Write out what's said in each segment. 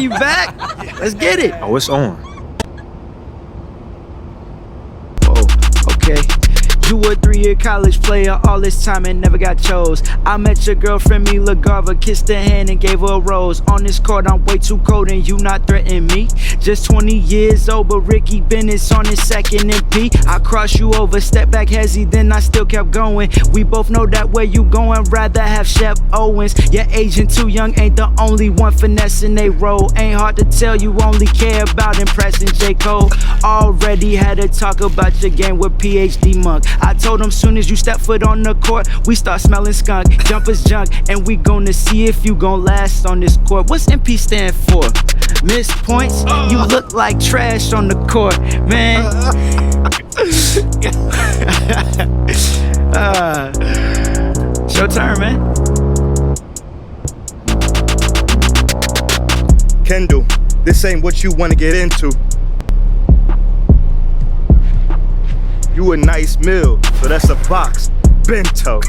we back? Let's get it. Oh, it's on. Oh, okay. You a 3-year college player, all this time and never got chose. I met your girlfriend, me LaGarva, kissed her hand and gave her a rose. On this court, I'm way too cold and you not threatening me. Just 20 years old, but Ricky Bennett's on his second MP. I cross you over, step back hezzy, then I still kept going. We both know that where you going, rather have Shep Owens. Your agent too young, ain't the only one finessing they role. Ain't hard to tell you only care about impressing J. Cole. Already had a talk about your game with PhD Monk. I told him soon as you step foot on the court, we start smelling skunk. Jumpers junk, and we gonna see if you gon' last on this court. What's MP stand for? Missed points? You look like trash on the court, man. It's your turn, man. Kendall, this ain't what you wanna get into. You a nice meal, so that's a box. Bento.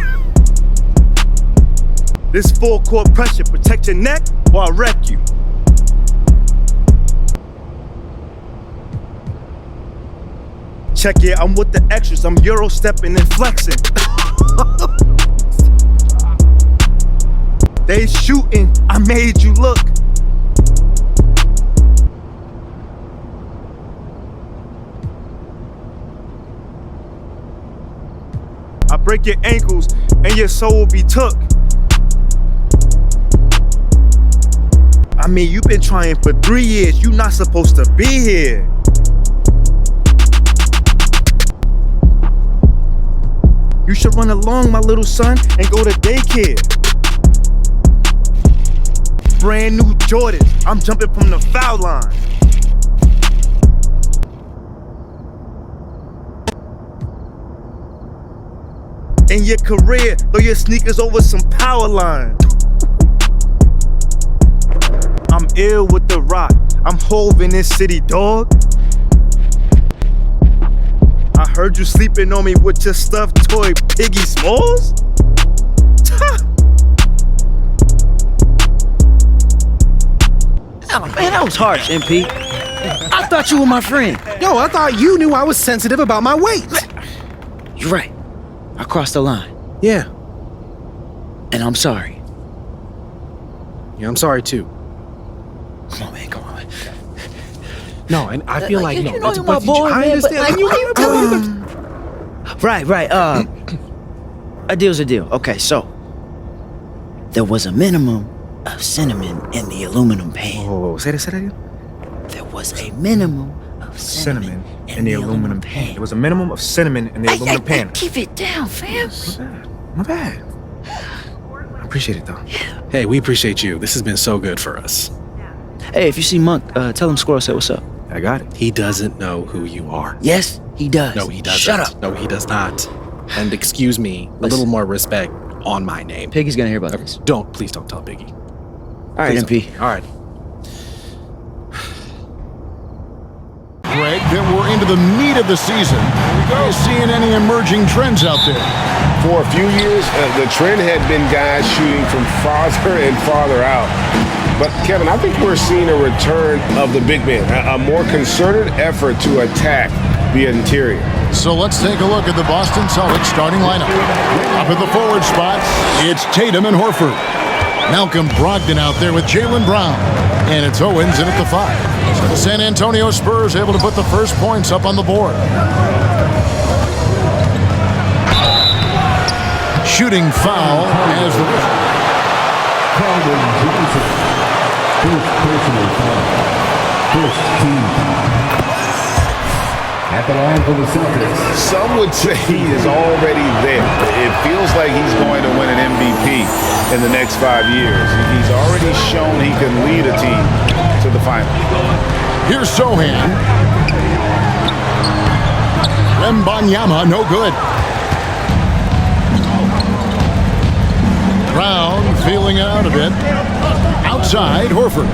This full court pressure, protect your neck or I'll wreck you. Check, yeah, I'm with the extras. I'm Euro stepping and flexing. They shooting, I made you look. I break your ankles and your soul will be took. I mean, you've been trying for 3 years. You not supposed to be here. You should run along, my little son, and go to daycare. Brand new Jordans. I'm jumping from the foul line. In your career, throw your sneakers over some power line. I'm ill with the rock. I'm Hove in this city, dog. I heard you sleeping on me with your stuffed toy, Piggy Smalls. Oh, man, that was harsh, MP. I thought you were my friend. Yo, I thought you knew I was sensitive about my weight. You're right. I crossed the line. Yeah. And I'm sorry. Yeah, I'm sorry too. Come on, man, come on. No, and I feel like no. You know you're my boy, I man, understand. Right. A deal's a deal. Okay, so there was a minimum of cinnamon in the aluminum pan. Oh, say that again? There was a minimum of cinnamon in the aluminum pan. There was a minimum of cinnamon in the aluminum pan. Hey, keep it down, fam. My bad. I appreciate it, though. Hey, we appreciate you. This has been so good for us. Hey, if you see Monk, tell him Squirrel said what's up. I got it. He doesn't know who you are. Yes, he does. No, he doesn't. Shut up. No, he does not. And excuse me, a little more respect on my name. Piggy's gonna hear about this. Please don't tell Piggy. All right, MP. All right. Greg, that we're into the meat of the season. Are you seeing any emerging trends out there? For a few years, the trend had been guys shooting from farther and farther out. But, Kevin, I think we're seeing a return of the big man, a more concerted effort to attack the interior. So let's take a look at the Boston Celtics starting lineup. Up at the forward spot, it's Tatum and Horford. Malcolm Brogdon out there with Jaylen Brown. And it's Owens in at the 5. The San Antonio Spurs able to put the first points up on the board. Shooting foul as the first personal foul. First team foul. At the line for the Celtics. Some would say he is already there. It feels like he's going to win an MVP in the next 5 years. He's already shown he can lead a team to the final. Here's Sohan. Wembanyama, no good. Brown feeling it out a bit. Outside, Horford.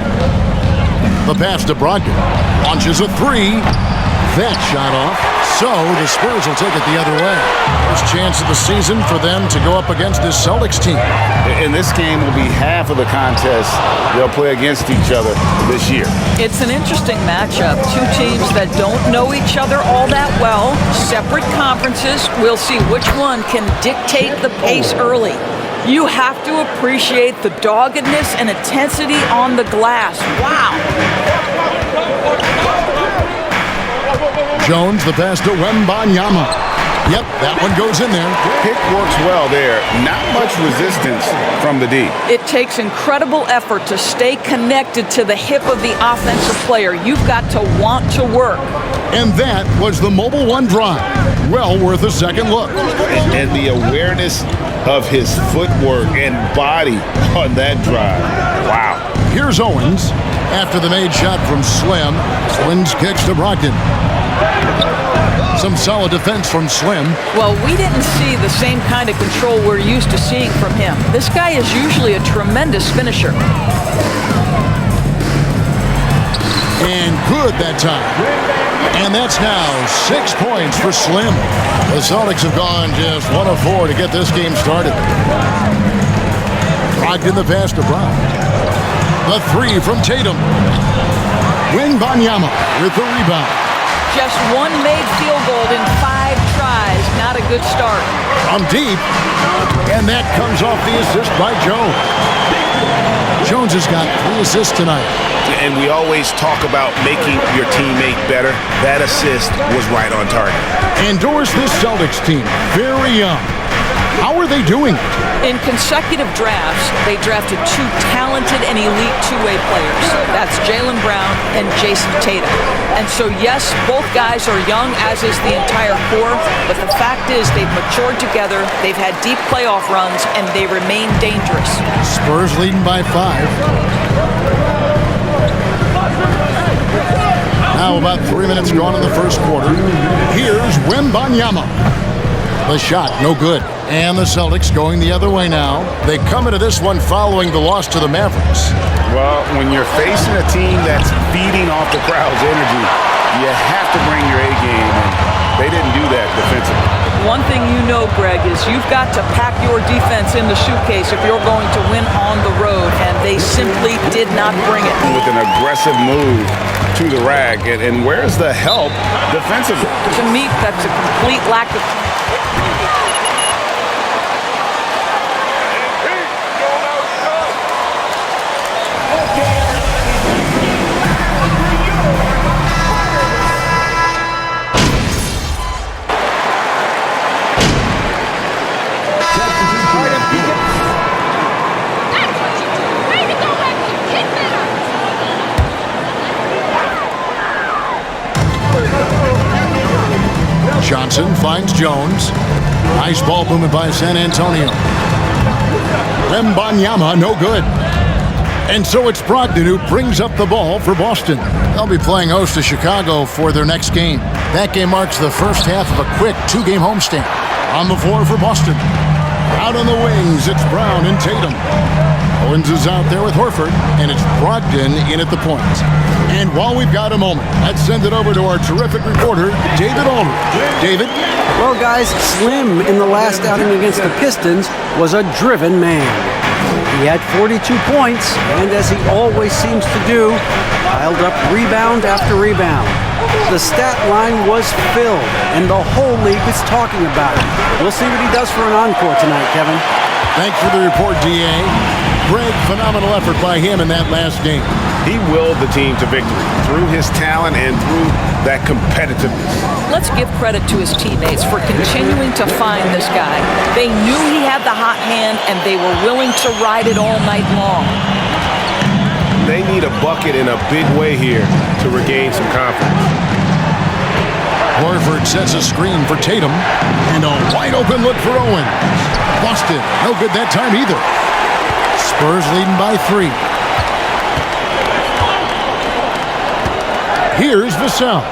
The pass to Brogdon. Launches a 3. that shot off. So the Spurs will take it the other way. First chance of the season for them to go up against this Celtics team. And this game will be half of the contest they'll play against each other this year. It's an interesting matchup. Two teams that don't know each other all that well. Separate conferences. We'll see which one can dictate the pace early. You have to appreciate the doggedness and intensity on the glass. Wow. Jones, the pass to Wembanyama. Yep, that one goes in there. Pick works well there. Not much resistance from the D. It takes incredible effort to stay connected to the hip of the offensive player. You've got to want to work. And that was the Mobile One drive. Well worth a second look. And the awareness of his footwork and body on that drive. Wow. Here's Owens. After the made shot from Slim, Owens kicks to Brogdon. Some solid defense from Slim. Well, we didn't see the same kind of control we're used to seeing from him. This guy is usually a tremendous finisher. And good that time. And that's now 6 points for Slim. The Celtics have gone just 1 of 4 to get this game started. Brogdon the pass to Brown. The three from Tatum. Wembanyama with the rebound. Just one made field goal in 5 tries. Not a good start. From deep. And that comes off the assist by Jones. Jones has got 3 assists tonight. And we always talk about making your teammate better. That assist was right on target. And Doris, this Celtics team, very young. How are they doing it? In consecutive drafts, they drafted 2 talented and elite two-way players. That's Jaylen Brown and Jason Tatum. And so, yes, both guys are young, as is the entire core, but the fact is they've matured together, they've had deep playoff runs, and they remain dangerous. Spurs leading by 5. Now about 3 minutes gone in the first quarter. Here's Wembanyama. The shot, no good. And the Celtics going the other way now. They come into this one following the loss to the Mavericks. Well, when you're facing a team that's feeding off the crowd's energy, you have to bring your A game, and they didn't do that defensively. One thing you know, Greg, is you've got to pack your defense in the suitcase if you're going to win on the road, and they simply did not bring it. With an aggressive move to the rack, and where's the help defensively? To me, that's a complete lack of... Johnson finds Jones. Nice ball movement by San Antonio. Wembanyama, no good. And so it's Brogdon who brings up the ball for Boston. They'll be playing host to Chicago for their next game. That game marks the first half of a quick 2-game homestand. On the floor for Boston. Out on the wings, it's Brown and Tatum. Owens is out there with Horford, and it's Brogdon in at the point. And while we've got a moment, let's send it over to our terrific reporter, David Aldridge. David? Well, guys, Slim in the last outing against the Pistons was a driven man. He had 42 points, and as he always seems to do, piled up rebound after rebound. The stat line was filled, and the whole league is talking about it. We'll see what he does for an encore tonight, Kevin. Thanks for the report, D.A. Greg, phenomenal effort by him in that last game. He willed the team to victory through his talent and through that competitiveness. Let's give credit to his teammates for continuing to find this guy. They knew he had the hot hand, and they were willing to ride it all night long. They need a bucket in a big way here to regain some confidence. Horford sets a screen for Tatum, and a wide-open look for Owens. Boston, no good that time either. Spurs leading by 3. Here's Vassell.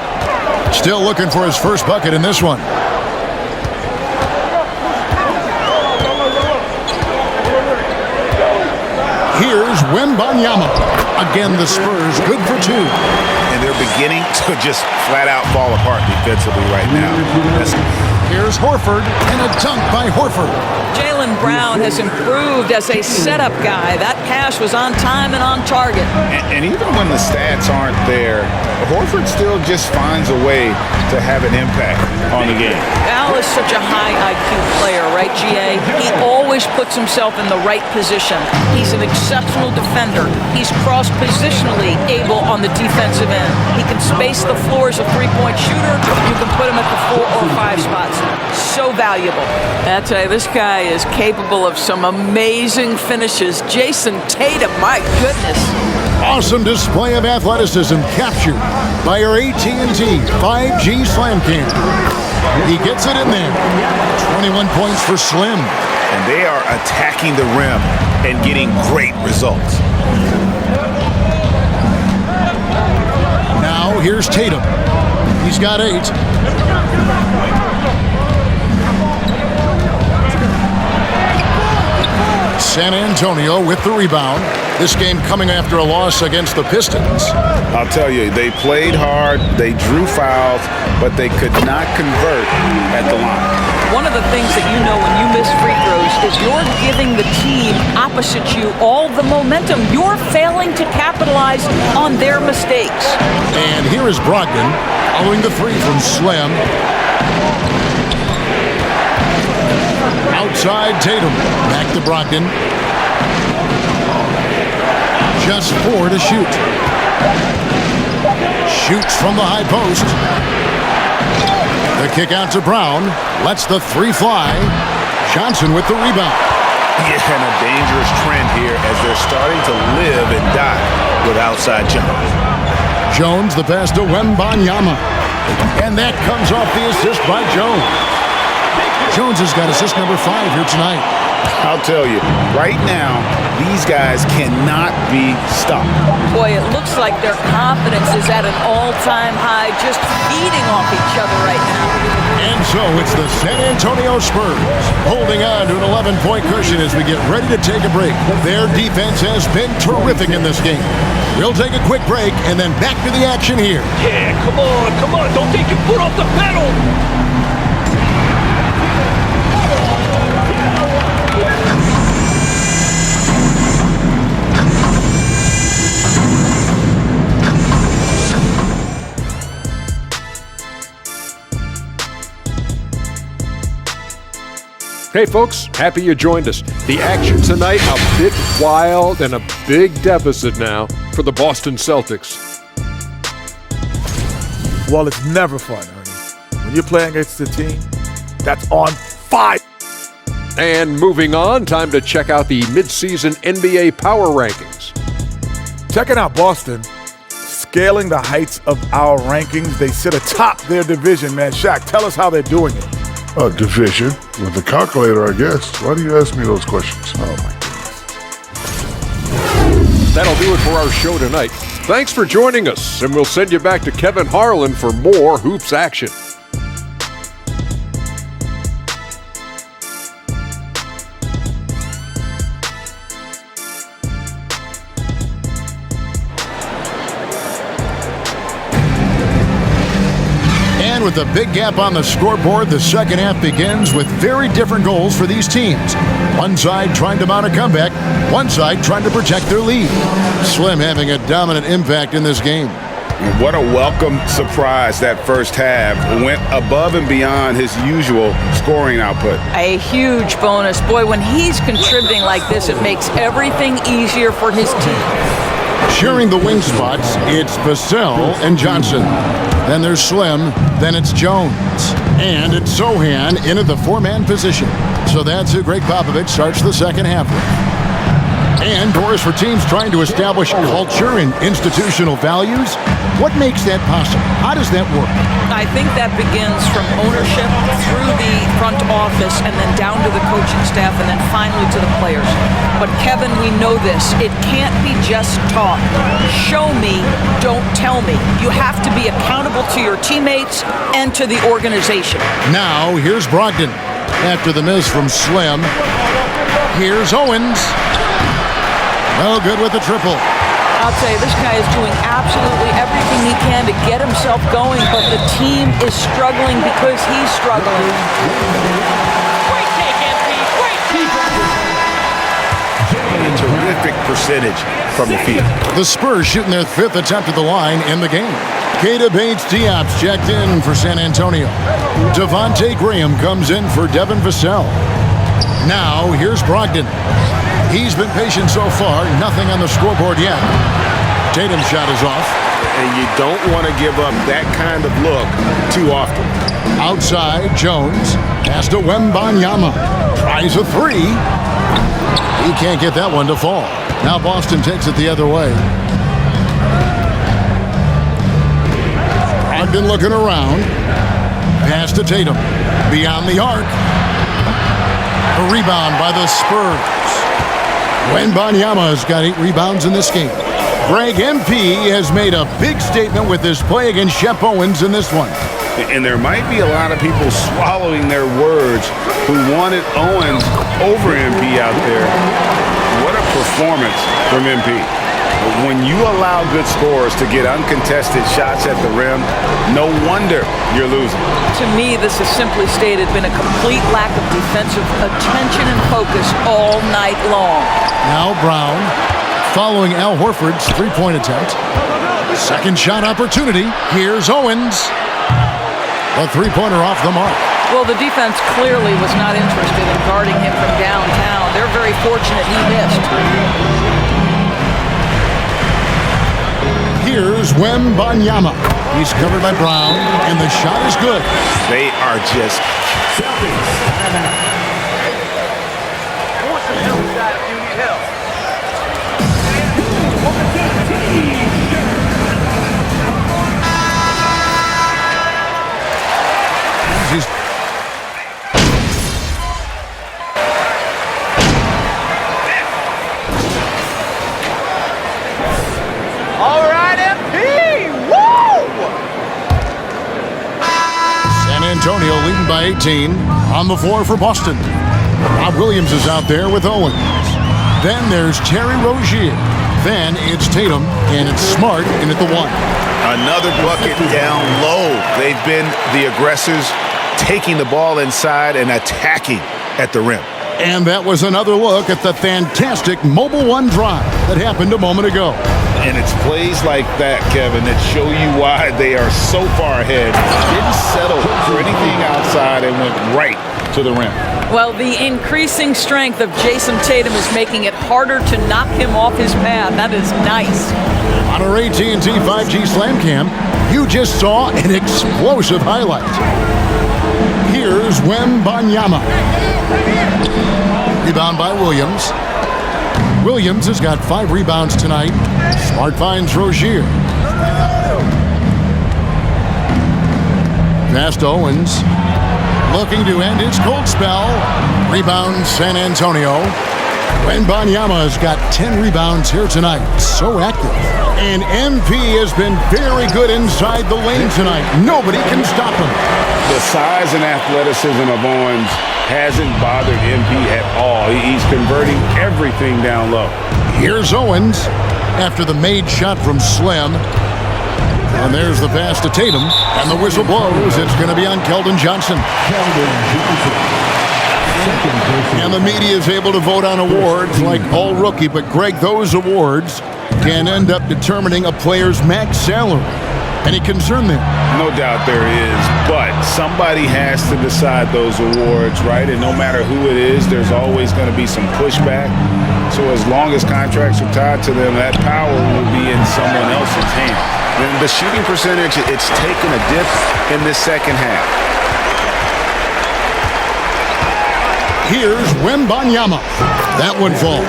Still looking for his first bucket in this one. Here's Wembanyama. Again, the Spurs good for 2. and they're beginning to just flat out fall apart defensively right now. Here's Horford, and a dunk by Horford. Jaylen Brown has improved as a setup guy. That pass was on time and on target. And even when the stats aren't there, Horford still just finds a way to have an impact on the game. Al is such a high IQ player, right, GA? He always puts himself in the right position. He's an exceptional defender. He's cross-positionally able on the defensive end. He can space the floor as a three-point shooter. You can put him at the 4 or 5 spots. So valuable. I tell you, this guy is capable of some amazing finishes. Jason Tatum, my goodness. Awesome display of athleticism captured by our AT&T 5G Slam Cam. He gets it in there. 21 points for Slim. And they are attacking the rim and getting great results. Now here's Tatum. He's got 8. San Antonio with the rebound. This game coming after a loss against the Pistons. I'll tell you, they played hard, they drew fouls, but they could not convert at the line. One of the things that you know when you miss free throws is you're giving the team opposite you all the momentum. You're failing to capitalize on their mistakes. And here is Brogdon following the 3 from Slim. Outside Tatum. Back to Brogdon. Just 4 to shoot. Shoots from the high post. The kick out to Brown. Lets the 3 fly. Johnson with the rebound. Yeah, and a dangerous trend here as they're starting to live and die with outside jumpers. Jones the pass to Wembanyama. And that comes off the assist by Jones. Jones has got assist number 5 here tonight. I'll tell you, right now, these guys cannot be stopped. Boy, it looks like their confidence is at an all-time high, just feeding off each other right now. And so it's the San Antonio Spurs holding on to an 11-point cushion as we get ready to take a break. Their defense has been terrific in this game. We'll take a quick break and then back to the action here. Yeah, come on, don't take your foot off the pedal. Hey folks, happy you joined us. The action tonight a bit wild and a big deficit now for the Boston Celtics. Well, it's never fun, Ernie. When you're playing against a team that's on fire. And moving on, time to check out the midseason NBA power rankings. Checking out Boston, scaling the heights of our rankings. They sit atop their division, man. Shaq, tell us how they're doing it. Division with the calculator, I guess. Why do you ask me those questions? Oh, my goodness. That'll do it for our show tonight. Thanks for joining us, and we'll send you back to Kevin Harlan for more Hoops action. With a big gap on the scoreboard, the second half begins with very different goals for these teams. One side trying to mount a comeback, one side trying to protect their lead. Slim having a dominant impact in this game. What a welcome surprise that first half. Went above and beyond his usual scoring output. A huge bonus. Boy, when he's contributing like this, it makes everything easier for his team. Sharing the wing spots, it's Vassell and Johnson. Then there's Slim, then it's Jones. And it's Sohan into the 4-man position. So that's who Greg Popovich starts the second half with. And doors for teams trying to establish culture and institutional values. What makes that possible? How does that work? I think that begins from ownership through the front office and then down to the coaching staff and then finally to the players. But Kevin, we know this. It can't be just talk. Show me, don't tell me. You have to be accountable to your teammates and to the organization. Now, here's Brogdon. After the miss from Slim, here's Owens. No good with the triple. I'll tell you, this guy is doing absolutely everything he can to get himself going, but the team is struggling because he's struggling. Great take, MP. Great A terrific percentage from the field. The Spurs shooting their 5th attempt at the line in the game. Keita Bates-Diop's checked in for San Antonio. Devontae Graham comes in for Devin Vassell. Now, here's Brogdon. He's been patient so far, nothing on the scoreboard yet. Tatum's shot is off. And you don't want to give up that kind of look too often. Outside, Jones. Pass to Wembanyama. Tries a 3. He can't get that one to fall. Now Boston takes it the other way. Brogdon looking around. Pass to Tatum. Beyond the arc. A rebound by the Spurs. Wembanyama's got 8 rebounds in this game. Greg MP has made a big statement with his play against Shep Owens in this one. And there might be a lot of people swallowing their words who wanted Owens over MP out there. What a performance from MP. When you allow good scorers to get uncontested shots at the rim, no wonder you're losing. To me, this has simply stated been a complete lack of defensive attention and focus all night long. Now Brown, following Al Horford's 3-point attempt. Second shot opportunity. Here's Owens. A 3-pointer off the mark. Well, the defense clearly was not interested in guarding him from downtown. They're very fortunate he missed. Here's Wembanyama. He's covered by Brown, and the shot is good. They are just... Antonio leading by 18 on the floor for Boston. Rob Williams is out there with Owens. Then there's Terry Rozier. Then it's Tatum, and it's Smart in at the 1. Another bucket down low. They've been the aggressors, taking the ball inside and attacking at the rim. And that was another look at the fantastic Mobile One drive that happened a moment ago. And it's plays like that, Kevin, that show you why they are so far ahead. Didn't settle for anything outside and went right to the rim. Well, the increasing strength of Jason Tatum is making it harder to knock him off his path. That is nice. On our AT&T 5G Slam Cam, you just saw an explosive highlight. Here's Wembanyama. Rebound by Williams. Williams has got 5 rebounds tonight. Smart finds Rozier. Pass to Owens. Looking to end his cold spell. Rebound San Antonio. Wembanyama has got 10 rebounds here tonight. So active. And MP has been very good inside the lane tonight. Nobody can stop him. The size and athleticism of Owens hasn't bothered MP at all. He's converting everything down low. Here's Owens after the made shot from Slim. And there's the pass to Tatum. And the whistle blows. It's going to be on Keldon Johnson. And the media is able to vote on awards like All Rookie. But, Greg, those awards can end up determining a player's max salary. Any concern there? No doubt there is, but somebody has to decide those awards, right? And no matter who it is, there's always going to be some pushback. So as long as contracts are tied to them, that power will be in someone else's hand. And the shooting percentage, it's taken a dip in this second half. Here's Wembanyama. That one falls.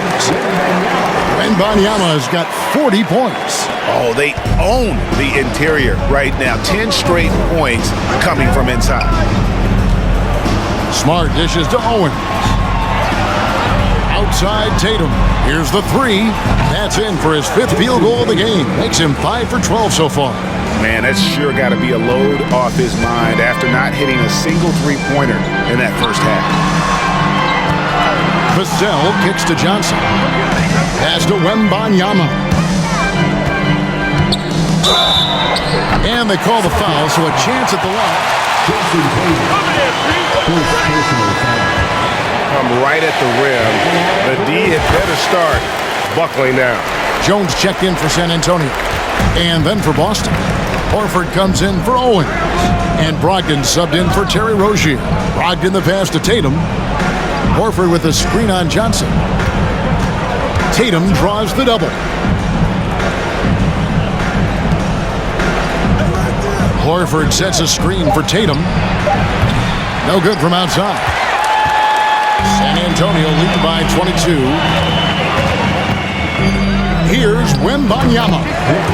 Wembanyama has got 40 points. Oh, they own the interior right now. 10 straight points coming from inside. Smart dishes to Owens. Outside Tatum. Here's the 3. That's in for his 5th field goal of the game. Makes him 5 for 12 so far. Man, that's sure got to be a load off his mind after not hitting a single 3-pointer in that first half. Vassell kicks to Johnson. Pass to Wembanyama. And they call the foul, so a chance at the line. Come right at the rim. The D had better start buckling down. Jones checked in for San Antonio. And then for Boston, Horford comes in for Owens. And Brogdon subbed in for Terry Rozier. Brogdon the pass to Tatum. Horford with a screen on Johnson. Tatum draws the double. Horford sets a screen for Tatum. No good from outside. San Antonio lead by 22. Here's Wembanyama.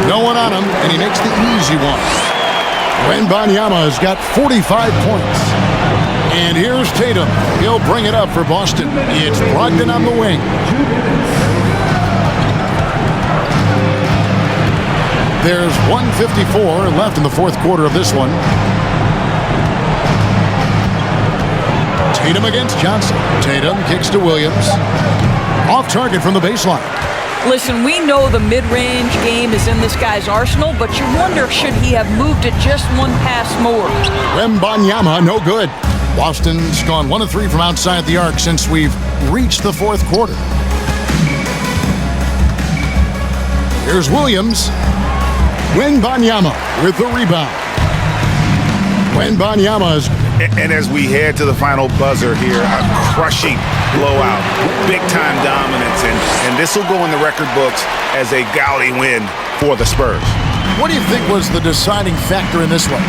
No one on him, and he makes the easy one. Wembanyama has got 45 points. And here's Tatum. He'll bring it up for Boston. It's Brogdon on the wing. There's 1:54 left in the fourth quarter of this one. Tatum against Johnson. Tatum kicks to Williams. Off target from the baseline. Listen, we know the mid-range game is in this guy's arsenal, but you wonder, should he have moved it just one pass more? Wembanyama, no good. Boston's gone 1 of 3 from outside the arc since we've reached the fourth quarter. Here's Williams. Wembanyama with the rebound. Wembanyama is... And as we head to the final buzzer here, a crushing blowout, big-time dominance, and this will go in the record books as a gaudy win for the Spurs. What do you think was the deciding factor in this one?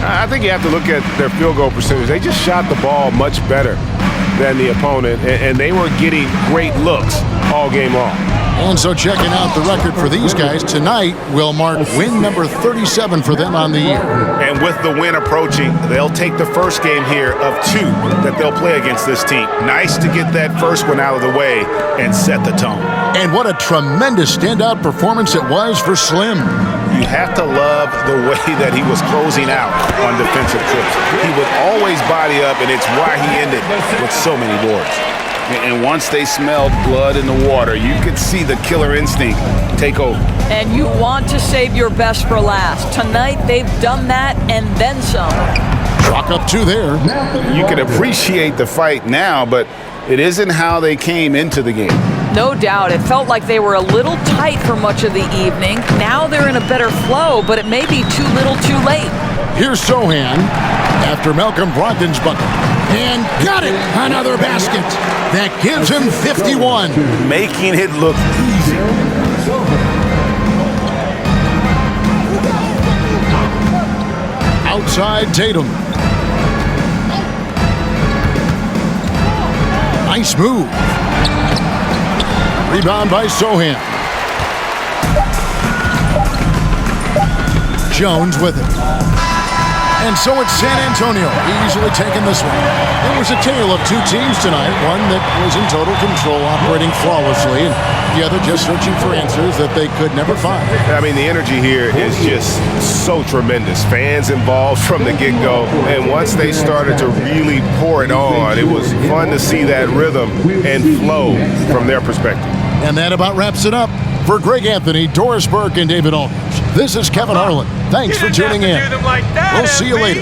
I think you have to look at their field goal percentage. They just shot the ball much better than the opponent, and they were getting great looks all game long. And so checking out the record for these guys, tonight will mark win number 37 for them on the year. And with the win approaching, they'll take the first game here of 2 that they'll play against this team. Nice to get that first one out of the way and set the tone. And what a tremendous standout performance it was for Slim. You have to love the way that he was closing out on defensive trips. He would always body up, and it's why he ended with so many boards. And once they smelled blood in the water, you could see the killer instinct take over. And you want to save your best for last. Tonight, they've done that and then some. Chalk up 2 there. You can appreciate the fight now, but it isn't how they came into the game. No doubt. It felt like they were a little tight for much of the evening. Now they're in a better flow, but it may be too little too late. Here's Sohan after Malcolm Brogdon's bucket. And got it! Another basket. That gives him 51. Making it look easy. Outside Tatum. Nice move. Rebound by Sohan. Jones with it. And so it's San Antonio easily taking this one. It was a tale of 2 teams tonight. One that was in total control, operating flawlessly, and the other just searching for answers that they could never find. I mean, the energy here is just so tremendous. Fans involved from the get-go, and once they started to really pour it on, it was fun to see that rhythm and flow from their perspective. And that about wraps it up. For Greg Anthony, Doris Burke, and David Aldridge, this is Kevin Harlan. Thanks for tuning in. We'll see you later.